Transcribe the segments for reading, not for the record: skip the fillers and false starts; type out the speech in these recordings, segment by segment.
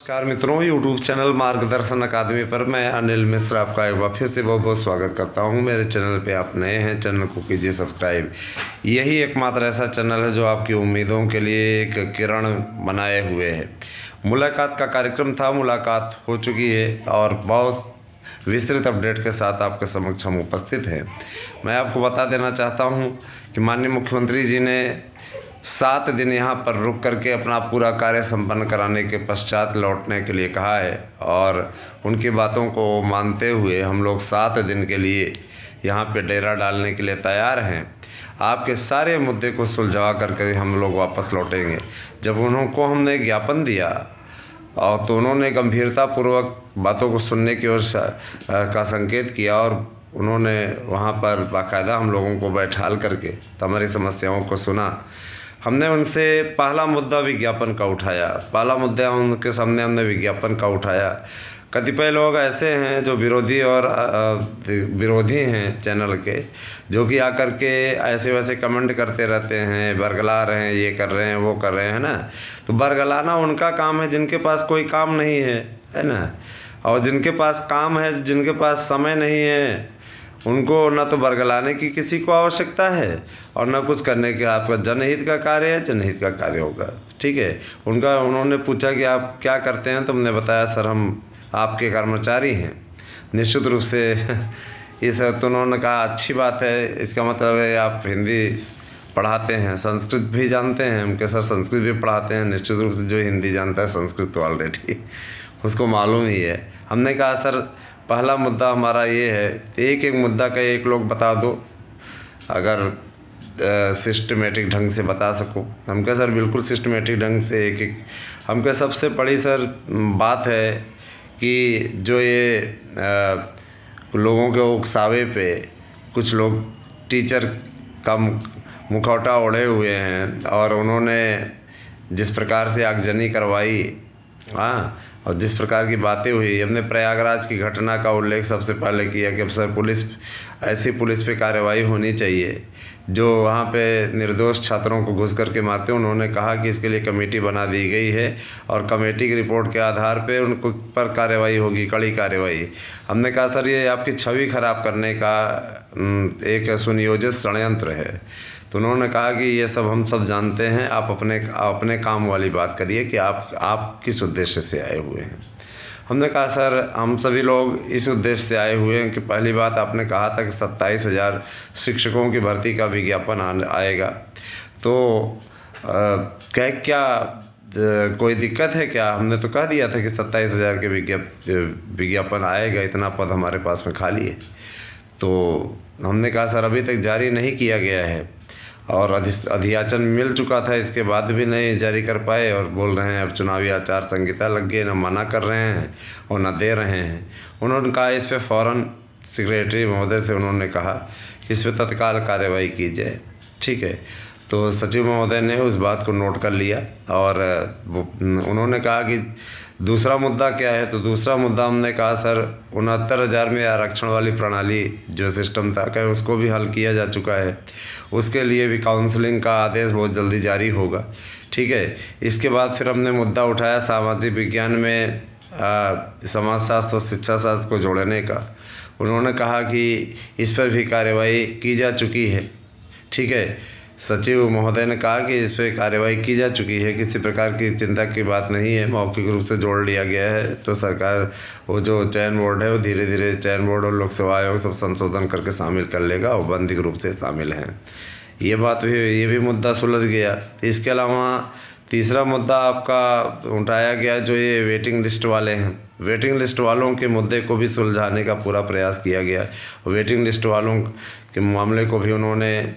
नमस्कार मित्रों, YouTube channel मार्गदर्शन अकादमी पर मैं अनिल मिश्र आपका एक बार फिर से बहुत बहुत स्वागत करता हूं। मेरे चैनल पे आप नए हैं, चैनल को कीजिए सब्सक्राइब। यही एकमात्र ऐसा चैनल है जो आपकी उम्मीदों के लिए एक किरण बनाए हुए है। मुलाकात का कार्यक्रम था, मुलाकात हो चुकी है और बहुत विस्तृत अपडेट के साथ आपके समक्ष हम उपस्थित हैं। मैं आपको बता देना चाहता हूं कि माननीय मुख्यमंत्री जी ने 7 दिन यहाँ पर रुक करके अपना पूरा कार्य संपन्न कराने के पश्चात लौटने के लिए कहा है और उनकी बातों को मानते हुए हम लोग 7 दिन के लिए यहाँ पे डेरा डालने के लिए तैयार हैं। आपके सारे मुद्दे को सुलझा करके हम लोग वापस लौटेंगे। जब उनको हमने ज्ञापन दिया और तो उन्होंने गंभीरतापूर्वक बातों को सुनने की ओर का संकेत किया और उन्होंने वहाँ पर बाकायदा हम लोगों को बैठाल करके हमारी समस्याओं को सुना। हमने उनसे पहला मुद्दा विज्ञापन का उठाया। पहला मुद्दा उनके सामने हमने विज्ञापन का उठाया। कतिपय लोग ऐसे हैं जो विरोधी हैं चैनल के, जो कि आकर के ऐसे वैसे कमेंट करते रहते हैं, बरगला रहे हैं, ये कर रहे हैं, वो कर रहे हैं ना। तो बरगलाना उनका काम है जिनके पास कोई काम नहीं है ना। और जिनके पास काम है, जिनके पास समय नहीं है, उनको न तो बरगलाने की किसी को आवश्यकता है और न कुछ करने की। आपका जनहित का कार्य है, जनहित का कार्य होगा, ठीक है। उन्होंने पूछा कि आप क्या करते हैं, तो हमने बताया सर हम आपके कर्मचारी हैं। निश्चित रूप से इस तो उन्होंने कहा अच्छी बात है, इसका मतलब है आप हिंदी पढ़ाते हैं, संस्कृत भी जानते हैं। हम कहे सर संस्कृत भी पढ़ाते हैं। निश्चित रूप से जो हिंदी जानता है संस्कृत तो ऑलरेडी उसको मालूम ही है। हमने कहा सर पहला मुद्दा हमारा ये है, एक एक मुद्दा का एक लोग बता दो, अगर सिस्टमेटिक ढंग से बता सको। हम कहे सर बिल्कुल सिस्टमेटिक ढंग से एक एक। हम कहे सबसे बड़ी सर बात है कि जो ये लोगों के उकसावे पे कुछ लोग टीचर का मुखौटा ओढ़े हुए हैं और उन्होंने जिस प्रकार से आगजनी करवाई, हाँ, और जिस प्रकार की बातें हुई। हमने प्रयागराज की घटना का उल्लेख सबसे पहले किया कि अब सर ऐसी पुलिस पे कार्रवाई होनी चाहिए जो वहाँ पे निर्दोष छात्रों को घुस करके मारते हैं। उन्होंने कहा कि इसके लिए कमेटी बना दी गई है और कमेटी की रिपोर्ट के आधार पे उनको पर कार्रवाई होगी, कड़ी कार्रवाई। हमने कहा सर ये आपकी छवि खराब करने का एक सुनियोजित षड्यंत्र है। तो उन्होंने कहा कि ये सब हम सब जानते हैं, आप अपने काम वाली बात करिए कि आप किस उद्देश्य से आए हुए हैं। हमने कहा सर हम सभी लोग इस उद्देश्य से आए हुए हैं कि पहली बात आपने कहा था कि 27,000 शिक्षकों की भर्ती का विज्ञापन आएगा, तो क्या कोई दिक्कत है क्या? हमने तो कह दिया था कि 27,000 के विज्ञापन आएगा, इतना पद हमारे पास में खाली है। तो हमने कहा सर अभी तक जारी नहीं किया गया है और अधियाचन मिल चुका था, इसके बाद भी नहीं जारी कर पाए और बोल रहे हैं अब चुनावी आचार संहिता लग गई, न मना कर रहे हैं और न दे रहे हैं। उन्होंने कहा इस पे फ़ौरन सेक्रेटरी महोदय से उन्होंने कहा इस पे तत्काल कार्रवाई की जाए, ठीक है। तो सचिव महोदय ने उस बात को नोट कर लिया और उन्होंने कहा कि दूसरा मुद्दा क्या है। तो दूसरा मुद्दा हमने कहा सर 69,000 में आरक्षण वाली प्रणाली जो सिस्टम था क्या उसको भी हल किया जा चुका है। उसके लिए भी काउंसलिंग का आदेश बहुत जल्दी जारी होगा, ठीक है। इसके बाद फिर हमने मुद्दा उठाया सामाजिक विज्ञान में समाजशास्त्र और शिक्षा शास्त्र को जोड़ने का। उन्होंने कहा कि इस पर भी कार्रवाई की जा चुकी है, ठीक है। सचिव महोदय ने कहा कि इस पर कार्रवाई की जा चुकी है, किसी प्रकार की चिंता की बात नहीं है, मौखिक रूप से जोड़ लिया गया है। तो सरकार वो जो चयन बोर्ड है वो धीरे धीरे चयन बोर्ड और लोक सेवा आयोग सब संशोधन करके शामिल कर लेगा, वो बंदिक रूप से शामिल हैं। ये भी मुद्दा सुलझ गया। इसके अलावा तीसरा मुद्दा आपका उठाया गया जो ये वेटिंग लिस्ट वाले हैं। वेटिंग लिस्ट वालों के मुद्दे को भी सुलझाने का पूरा प्रयास किया गया। वेटिंग लिस्ट वालों के मामले को भी उन्होंने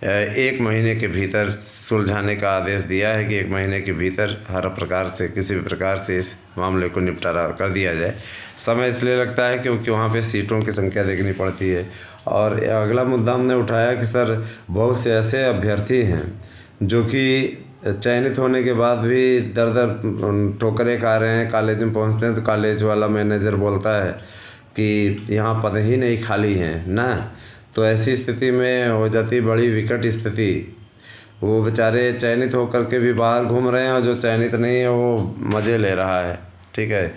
1 महीने के भीतर सुलझाने का आदेश दिया है कि 1 महीने के भीतर हर प्रकार से किसी भी प्रकार से इस मामले को निपटारा कर दिया जाए। समय इसलिए लगता है क्योंकि वहाँ पे सीटों की संख्या देखनी पड़ती है। और अगला मुद्दा हमने उठाया कि सर बहुत से ऐसे अभ्यर्थी हैं जो कि चयनित होने के बाद भी दर ठोकरें खा रहे हैं। कॉलेज में पहुँचते हैं तो कॉलेज वाला मैनेजर बोलता है कि यहाँ पद ही नहीं खाली हैं ना। तो ऐसी स्थिति में हो जाती बड़ी विकट स्थिति। वो बेचारे चयनित होकर के भी बाहर घूम रहे हैं और जो चयनित नहीं है वो मज़े ले रहा है। ठीक है।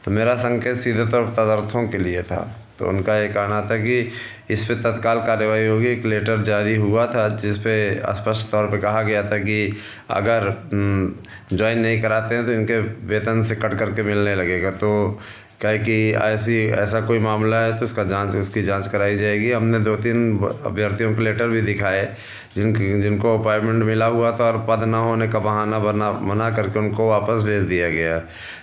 तो मेरा संकेत सीधे तौर पर तदर्थों के लिए था। तो उनका ये कहना था कि इस पे तत्काल कार्रवाई होगी। एक लेटर जारी हुआ था जिस पे स्पष्ट तौर पे कहा गया था कि अगर ज्वाइन नहीं कराते हैं तो इनके वेतन से कट करके मिलने लगेगा। तो कहे कि ऐसा कोई मामला है तो उसकी जांच कराई जाएगी। हमने 2-3 अभ्यर्थियों के लेटर भी दिखाए जिनको अपॉइंटमेंट मिला हुआ था और पद ना होने का बहाना मना करके उनको वापस भेज दिया गया।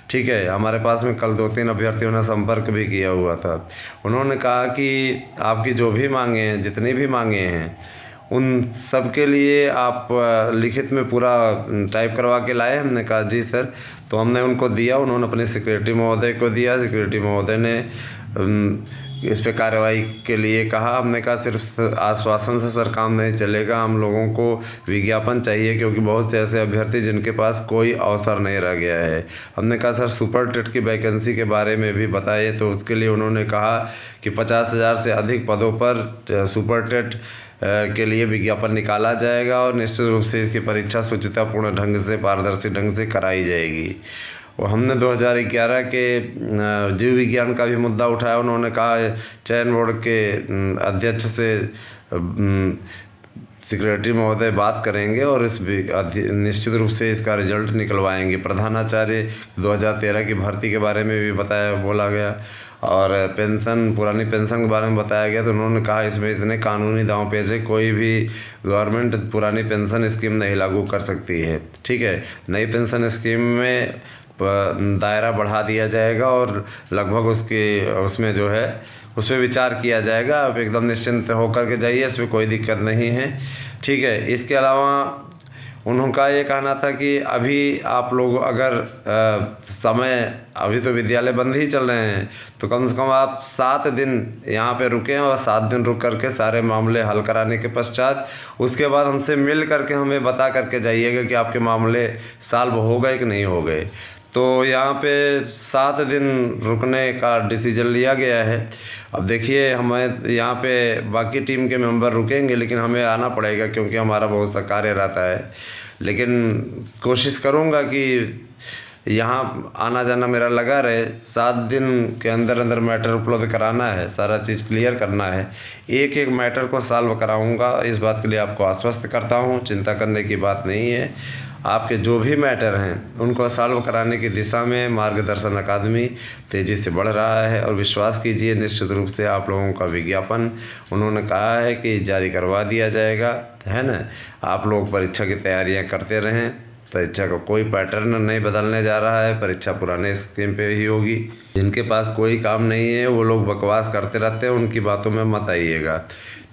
ठीक है। हमारे पास में कल 2-3 अभ्यर्थियों ने संपर्क भी किया हुआ था। उन्होंने कहा कि आपकी जो भी मांगे हैं, जितनी भी मांगे हैं, उन सब के लिए आप लिखित में पूरा टाइप करवा के लाए। हमने कहा जी सर। तो हमने उनको दिया, उन्होंने अपने सेक्रेटरी महोदय को दिया। सेक्रेटरी महोदय ने इस पे कार्रवाई के लिए कहा। हमने कहा सिर्फ आश्वासन से सर काम नहीं चलेगा, हम लोगों को विज्ञापन चाहिए, क्योंकि बहुत से ऐसे अभ्यर्थी जिनके पास कोई अवसर नहीं रह गया है। हमने कहा सर सुपर टेट की वैकेंसी के बारे में भी बताइए। तो उसके लिए उन्होंने कहा कि 50,000 से अधिक पदों पर सुपर टेट के लिए विज्ञापन निकाला जाएगा और निश्चित रूप से इसकी परीक्षा शुचितापूर्ण ढंग से, पारदर्शी ढंग से कराई जाएगी। और हमने 2011 के जीव विज्ञान का भी मुद्दा उठाया। उन्होंने कहा चयन बोर्ड के अध्यक्ष से सेक्रेटरी महोदय बात करेंगे और निश्चित रूप से इसका रिजल्ट निकलवाएंगे। प्रधानाचार्य 2013 की भर्ती के बारे में भी बोला गया और पुरानी पेंशन के बारे में बताया गया। तो उन्होंने कहा इसमें इतने कानूनी दांव पेच है, कोई भी गवर्नमेंट पुरानी पेंशन स्कीम नहीं लागू कर सकती है। ठीक है। नई पेंशन स्कीम में दायरा बढ़ा दिया जाएगा और लगभग उसमें जो है उस पर विचार किया जाएगा। आप एकदम निश्चिंत होकर के जाइए, इसमें कोई दिक्कत नहीं है। ठीक है। इसके अलावा उनका ये कहना था कि अभी आप लोग अगर अभी तो विद्यालय बंद ही चल रहे हैं, तो कम से कम आप 7 दिन यहाँ पे रुकें और 7 दिन रुक करके सारे मामले हल कराने के पश्चात उसके बाद हमसे मिल करके हमें बता करके जाइएगा कि आपके मामले सॉल्व हो गए कि नहीं हो गए। तो यहाँ पे 7 दिन रुकने का डिसीजन लिया गया है। अब देखिए, हमें यहाँ पे बाकी टीम के मेंबर रुकेंगे, लेकिन हमें आना पड़ेगा क्योंकि हमारा बहुत सा कार्य रहता है। लेकिन कोशिश करूँगा कि यहाँ आना जाना मेरा लगा रहे। 7 दिन के अंदर अंदर मैटर उपलब्ध कराना है, सारा चीज़ क्लियर करना है। एक एक मैटर को सॉल्व कराऊंगा, इस बात के लिए आपको आश्वस्त करता हूँ। चिंता करने की बात नहीं है। आपके जो भी मैटर हैं उनको सॉल्व कराने की दिशा में मार्गदर्शन अकादमी तेज़ी से बढ़ रहा है। और विश्वास कीजिए, निश्चित रूप से आप लोगों का विज्ञापन उन्होंने कहा है कि जारी करवा दिया जाएगा, है ना। आप लोग परीक्षा की तैयारियां करते रहें। परीक्षा का कोई पैटर्न नहीं बदलने जा रहा है, परीक्षा पुराने स्कीम पे ही होगी। जिनके पास कोई काम नहीं है वो लोग बकवास करते रहते हैं, उनकी बातों में मत आइएगा।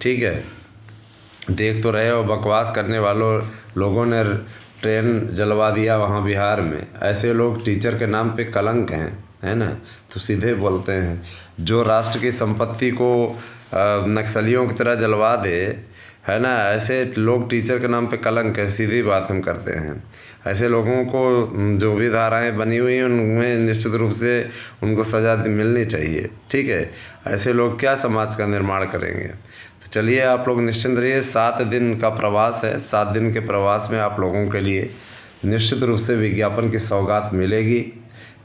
ठीक है। देख तो रहे हो, बकवास करने लोगों ने ट्रेन जलवा दिया वहाँ बिहार में। ऐसे लोग टीचर के नाम पे कलंक हैं, है ना। तो सीधे बोलते हैं। जो राष्ट्र की संपत्ति को नक्सलियों की तरह जलवा दे, है ना, ऐसे लोग टीचर के नाम पे कलंक है। सीधी बात हम करते हैं। ऐसे लोगों को जो भी धाराएं बनी हुई हैं उनमें निश्चित रूप से उनको सज़ा मिलनी चाहिए। ठीक है। ऐसे लोग क्या समाज का निर्माण करेंगे। तो चलिए, आप लोग निश्चिंत रहिए। 7 दिन का प्रवास है। 7 दिन के प्रवास में आप लोगों के लिए निश्चित रूप से विज्ञापन की सौगात मिलेगी।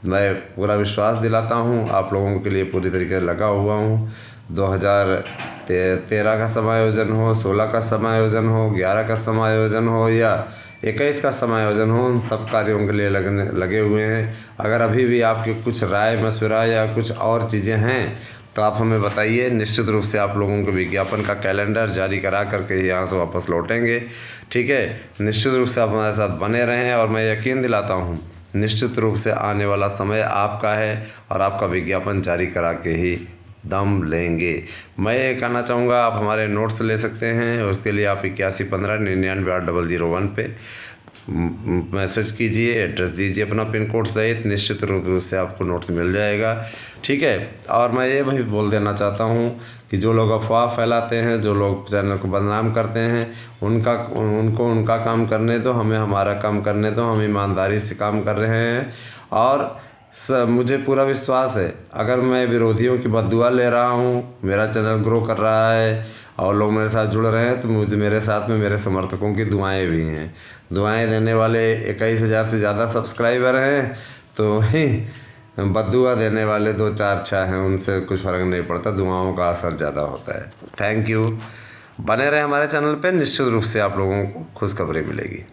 मैं पूरा विश्वास दिलाता हूँ, आप लोगों के लिए पूरी तरीके से लगा हुआ हूँ। 2013 का समायोजन हो, 16 का समायोजन हो, 11 का समायोजन हो या 21 का समायोजन हो, उन सब कार्यों के लिए लगे हुए हैं। अगर अभी भी आपकी कुछ राय मशवरा या कुछ और चीज़ें हैं तो आप हमें बताइए। निश्चित रूप से आप लोगों को विज्ञापन का कैलेंडर जारी करा करके यहाँ से वापस लौटेंगे। ठीक है। निश्चित रूप से आप हमारे साथ बने रहें और मैं यकीन दिलाता हूँ निश्चित रूप से आने वाला समय आपका है और आपका विज्ञापन जारी करा के ही दम लेंगे। मैं ये कहना चाहूँगा, आप हमारे नोट्स ले सकते हैं। उसके लिए आप 8115998001 पे मैसेज कीजिए, एड्रेस दीजिए अपना पिन कोड सहित। निश्चित रूप से आपको नोट्स मिल जाएगा। ठीक है। और मैं ये भी बोल देना चाहता हूँ कि जो लोग अफवाह फैलाते हैं, जो लोग चैनल को बदनाम करते हैं, उनको उनका काम करने दो, हमें हमारा काम करने दो। हम ईमानदारी से काम कर रहे हैं और मुझे पूरा विश्वास है, अगर मैं विरोधियों की बद्दुआ ले रहा हूँ, मेरा चैनल ग्रो कर रहा है और लोग मेरे साथ जुड़ रहे हैं, तो मेरे साथ में मेरे समर्थकों की दुआएं भी हैं। दुआएं देने वाले 21,000 से ज़्यादा सब्सक्राइबर हैं। तो बद्दुआ देने वाले 2-4 छः हैं, उनसे कुछ फ़र्क नहीं पड़ता, दुआओं का असर ज़्यादा होता है। Thank you. बने रहे हमारे चैनल पे, निश्चित रूप से आप लोगों को खुशखबरी मिलेगी।